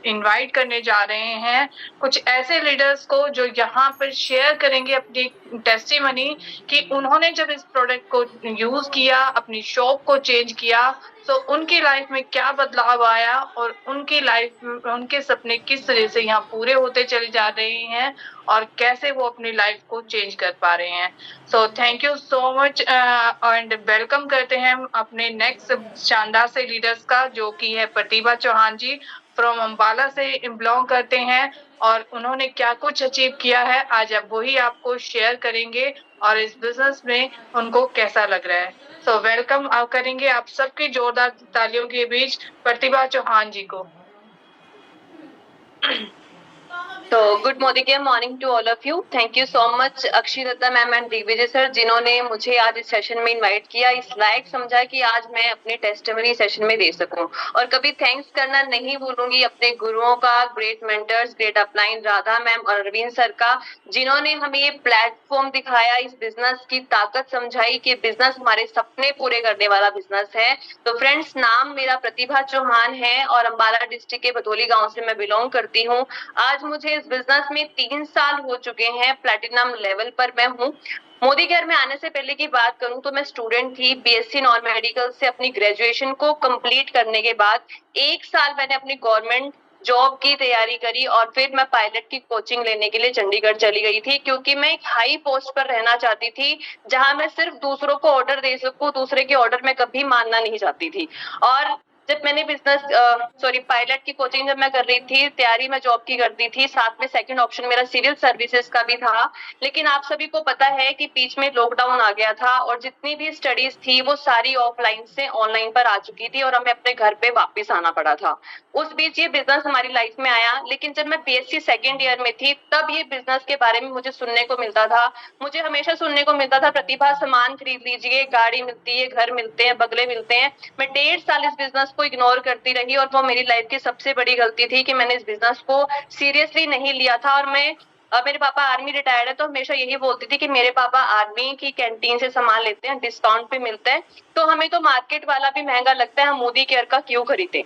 Invite करने जा रहे हैं कुछ ऐसे लीडर्स को जो यहाँ पर शेयर करेंगे अपनी टेस्टिमनी कि उन्होंने जब इस प्रोडक्ट को यूज किया, अपनी शॉप को चेंज किया, तो उनकी लाइफ में क्या बदलाव आया और उनकी लाइफ उनके सपने किस तरह से यहाँ पूरे होते चले जा रहे हैं और कैसे वो अपनी लाइफ को चेंज कर पा रहे हैं। So thank you so much and welcome करते हैं हम अपने नेक्स्ट शानदार से लीडर्स का, जो कि है प्रतिभा चौहान जी, फ्रॉम अम्बाला से बिलोंग करते हैं और उन्होंने क्या कुछ अचीव किया है आज अब वही आपको शेयर करेंगे और इस बिजनेस में उनको कैसा लग रहा है। सो वेलकम आप करेंगे आप सबकी जोरदार तालियों के बीच प्रतिभा चौहान जी को। तो good morning to all of you. Thank you so much Akshay Datta ma'am and Digvijay sir, जिन्होंने मुझे आज इस सेशन में इनवाइट किया, इस लायक समझा कि आज मैं अपने टेस्टिमनी सेशन में दे सकूं। और कभी थैंक्स करना नहीं भूलूंगी अपने गुरुओं का, great mentors, great upline Radha ma'am और अरविंद सर का, जिन्होंने हमें ये प्लेटफॉर्म दिखाया, इस बिजनेस की ताकत समझाई कि बिजनेस हमारे सपने पूरे करने वाला बिजनेस है। तो फ्रेंड्स, नाम मेरा प्रतिभा चौहान है और अम्बाला डिस्ट्रिक्ट के भदोली गाँव से मैं बिलोंग करती हूँ। आज मुझे इस बिजनेस में 3 साल हो चुके हैं, प्लेटिनम लेवल पर मैं हूँ। मोदी केयर में आने से पहले की बात करूं तो मैं स्टूडेंट थी। बीएससी नॉन मेडिकल से अपनी ग्रेजुएशन को कंप्लीट करने के बाद 1 साल मैंने अपनी गवर्नमेंट जॉब की तैयारी करी और फिर मैं पायलट की कोचिंग लेने के लिए चंडीगढ़ चली गई थी, क्योंकि मैं एक हाई पोस्ट पर रहना चाहती थी जहां मैं सिर्फ दूसरों को ऑर्डर दे सकूं, दूसरे के ऑर्डर में कभी मानना नहीं चाहती थी। और जब मैंने पायलट की कोचिंग जब मैं कर रही थी, तैयारी मैं जॉब की करती थी, साथ में सेकंड ऑप्शन मेरा सिविल सर्विसेज का भी था। लेकिन आप सभी को पता है कि बीच में लॉकडाउन आ गया था और जितनी भी स्टडीज थी वो सारी ऑफलाइन से ऑनलाइन पर आ चुकी थी और हमें अपने घर पे वापस आना पड़ा था। उस बीच ये बिजनेस हमारी लाइफ में आया, लेकिन जब मैं बीएससी सेकेंड ईयर में थी तब ये बिजनेस के बारे में मुझे सुनने को मिलता था। मुझे हमेशा सुनने को मिलता था, प्रतिभा सामान खरीद लीजिए, गाड़ी मिलती है, घर मिलते हैं, बगले मिलते हैं। मैं 1.5 साल इस बिजनेस को इग्नोर करती रही और वो मेरी लाइफ की सबसे बड़ी गलती थी कि मैंने इस बिजनेस को सीरियसली नहीं लिया था। और मेरे पापा आर्मी रिटायर्ड है तो हमेशा यही बोलती थी कि मेरे पापा आर्मी की कैंटीन से सामान लेते हैं, डिस्काउंट पे मिलता है, तो हमें तो मार्केट वाला भी महंगा लगता है, हम मोदी केयर का क्यों खरीदे।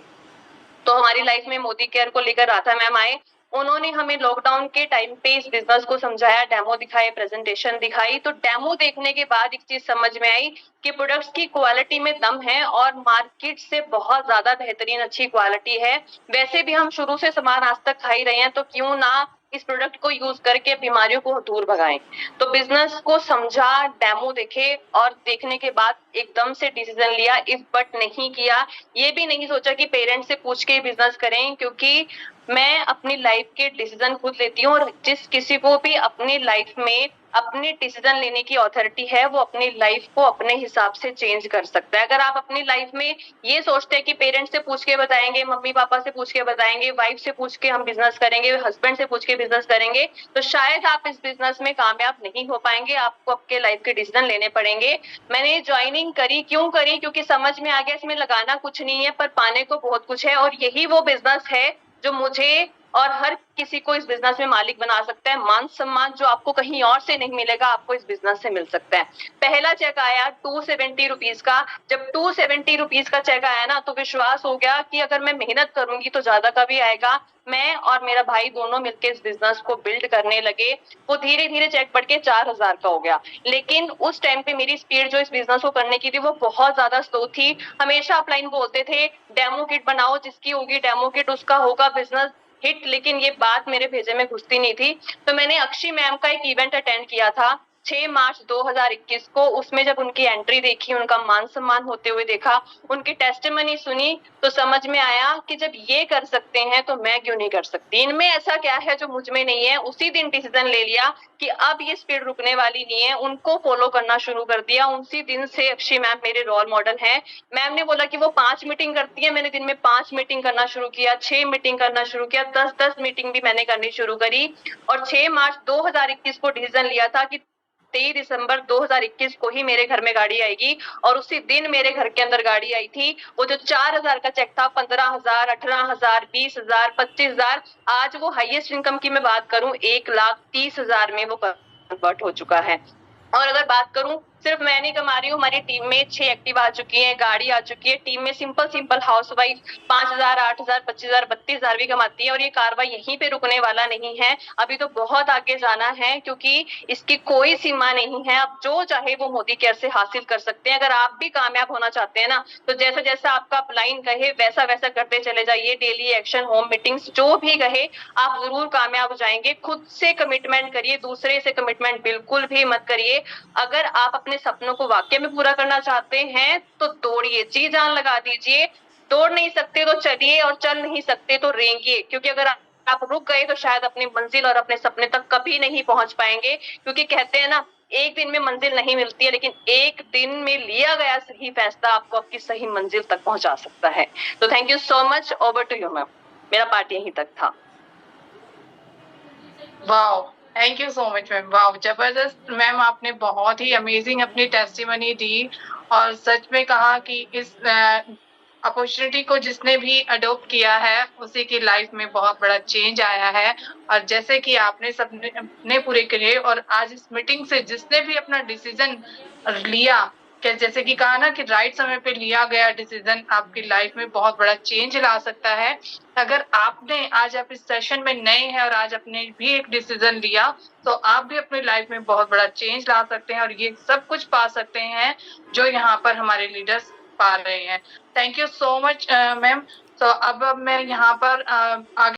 तो हमारी लाइफ में मोदी केयर को लेकर राधा मैम आए। उन्होंने हमें लॉकडाउन के टाइम पे इस बिजनेस को समझाया, डेमो दिखाए, प्रेजेंटेशन दिखाई। तो डेमो देखने के बाद एक चीज समझ में आई कि प्रोडक्ट्स की क्वालिटी में दम है और मार्केट से बहुत ज्यादा बेहतरीन अच्छी क्वालिटी है। वैसे भी हम शुरू से सामान आज तक खा ही रहे हैं, तो क्यों ना इस प्रोडक्ट को यूज करके बीमारियों को दूर भगाएं। तो बिजनेस को समझा, डेमो देखे और देखने के बाद एकदम से डिसीजन लिया, इफ बट नहीं किया। ये भी नहीं सोचा कि पेरेंट्स से पूछ के बिजनेस करें, क्योंकि मैं अपनी लाइफ के डिसीजन खुद लेती हूँ और जिस किसी को भी अपनी लाइफ में अपने डिसीजन लेने की अथॉरिटी है, वो अपनी लाइफ को अपने हिसाब से चेंज कर सकता है। अगर आप अपनी लाइफ में ये सोचते हैं कि पेरेंट्स से पूछ के बताएंगे, मम्मी पापा से पूछ के बताएंगे, वाइफ से पूछ के हम बिजनेस करेंगे, हस्बैंड से पूछ के बिजनेस करेंगे, तो शायद आप इस बिजनेस में कामयाब नहीं हो पाएंगे। आपको आपके लाइफ के डिसीजन लेने पड़ेंगे। मैंने ज्वाइनिंग करी, क्यों करी? क्योंकि समझ में आ गया इसमें लगाना कुछ नहीं है पर पाने को बहुत कुछ है, और यही वो बिजनेस है जो मुझे और हर किसी को इस बिजनेस में मालिक बना सकता है। मान सम्मान जो आपको कहीं और से नहीं मिलेगा, आपको इस बिजनेस से मिल सकता है। पहला चेक आया 270 रुपीज का। जब 270 रुपीज का चेक आया ना, तो विश्वास हो गया कि अगर मैं मेहनत करूंगी तो ज्यादा का भी आएगा। मैं और मेरा भाई दोनों मिलकर इस बिजनेस को बिल्ड करने लगे। वो धीरे धीरे चेक बढ़ के 4,000 का हो गया। लेकिन उस टाइम पे मेरी स्पीड जो इस बिजनेस को करने की थी वो बहुत ज्यादा स्लो थी। हमेशा अपलाइन बोलते थे डेमो किट बनाओ, जिसकी होगी डेमो किट उसका होगा बिजनेस हिट, लेकिन ये बात मेरे भेजे में घुसती नहीं थी। तो मैंने अक्षय मैम का एक इवेंट अटेंड किया था 6 मार्च 2021 को। उसमें जब उनकी एंट्री देखी, उनका मान सम्मान होते हुए देखा, उनकी टेस्टिमनी सुनी, तो समझ में आया कि जब ये कर सकते हैं तो मैं क्यों नहीं कर सकती। इनमें ऐसा क्या है जो मुझ में नहीं है। उसी दिन डिसीजन ले लिया कि अब ये स्पीड रुकने वाली नहीं है, उनको फॉलो करना शुरू कर दिया। उसी दिन से अक्षय मैम मेरे रोल मॉडल हैं। मैम ने बोला कि वो 5 मीटिंग करती है, मैंने दिन में 5 मीटिंग करना शुरू किया, 6 मीटिंग करना शुरू किया, 10-10 मीटिंग भी मैंने करनी शुरू करी। और 6 मार्च 2021 को डिसीजन लिया था कि 23 दिसंबर 2021 को ही मेरे घर में गाड़ी आएगी, और उसी दिन मेरे घर के अंदर गाड़ी आई थी। वो जो 4,000 का चेक था, 15,000, 18,000, 20,000, 25,000, आज वो हाईएस्ट इनकम की मैं बात करूं 1,30,000 में वो कन्वर्ट हो चुका है। और अगर बात करूं सिर्फ मैं नहीं कमा रही हूँ, हमारी टीम में 6 एक्टिव आ चुकी है, गाड़ी आ चुकी है। टीम में सिंपल हाउसवाइफ 5,000, 8,000, 25,000, 32,000 भी कमाती है और ये कार्रवाई यहीं पे रुकने वाला नहीं है। अभी तो बहुत आगे जाना है क्योंकि इसकी कोई सीमा नहीं है। आप जो चाहे वो मोदी केयर से हासिल कर सकते हैं। अगर आप भी कामयाब होना चाहते हैं ना, तो जैसा जैसा आपका अपलाइन कहे वैसा वैसा करते चले जाइए। डेली एक्शन, होम मीटिंग्स, जो भी कहे आप जरूर कामयाब हो जाएंगे। खुद से कमिटमेंट करिए, दूसरे से कमिटमेंट बिल्कुल भी मत करिए। अगर आप अपने सपनों को वाकई में पूरा करना चाहते हैं तो दौड़िए, जी जान लगा दीजिए। दौड़ नहीं सकते तो चलिए और चल नहीं सकते तो रेंगिए, क्योंकि अगर आप रुक गए तो शायद अपनी मंजिल और अपने सपने तक कभी नहीं पहुंच पाएंगे। क्योंकि कहते हैं ना, एक दिन में मंजिल नहीं मिलती है, लेकिन एक दिन में लिया गया सही फैसला आपको आपकी सही मंजिल तक पहुंचा सकता है। तो thank you so much. Over to you ma'am. मेरा पार्ट यहीं तक था। Wow, thank you so much ma'am. Wow, जबरदस्त मैम, आपने बहुत ही अमेजिंग अपनी टेस्टिमनी दी और सच में कहा कि इस अपॉर्चुनिटी को जिसने भी अडॉप्ट किया है उसी की लाइफ में बहुत बड़ा चेंज आया है। और जैसे कि आपने सबने अपने पूरे करे और आज इस मीटिंग से जिसने भी अपना डिसीजन लिया, क्या जैसे कि कहा ना कि राइट समय पे लिया गया डिसीजन आपकी लाइफ में बहुत बड़ा चेंज ला सकता है। अगर आपने आज आप इस सेशन में नए हैं और आज आपने भी एक डिसीजन लिया, तो आप भी अपनी लाइफ में बहुत बड़ा चेंज ला सकते हैं और ये सब कुछ पा सकते हैं जो यहाँ पर हमारे लीडर्स पा रहे हैं। Thank you so much ma'am. तो अब मैं यहाँ पर आगे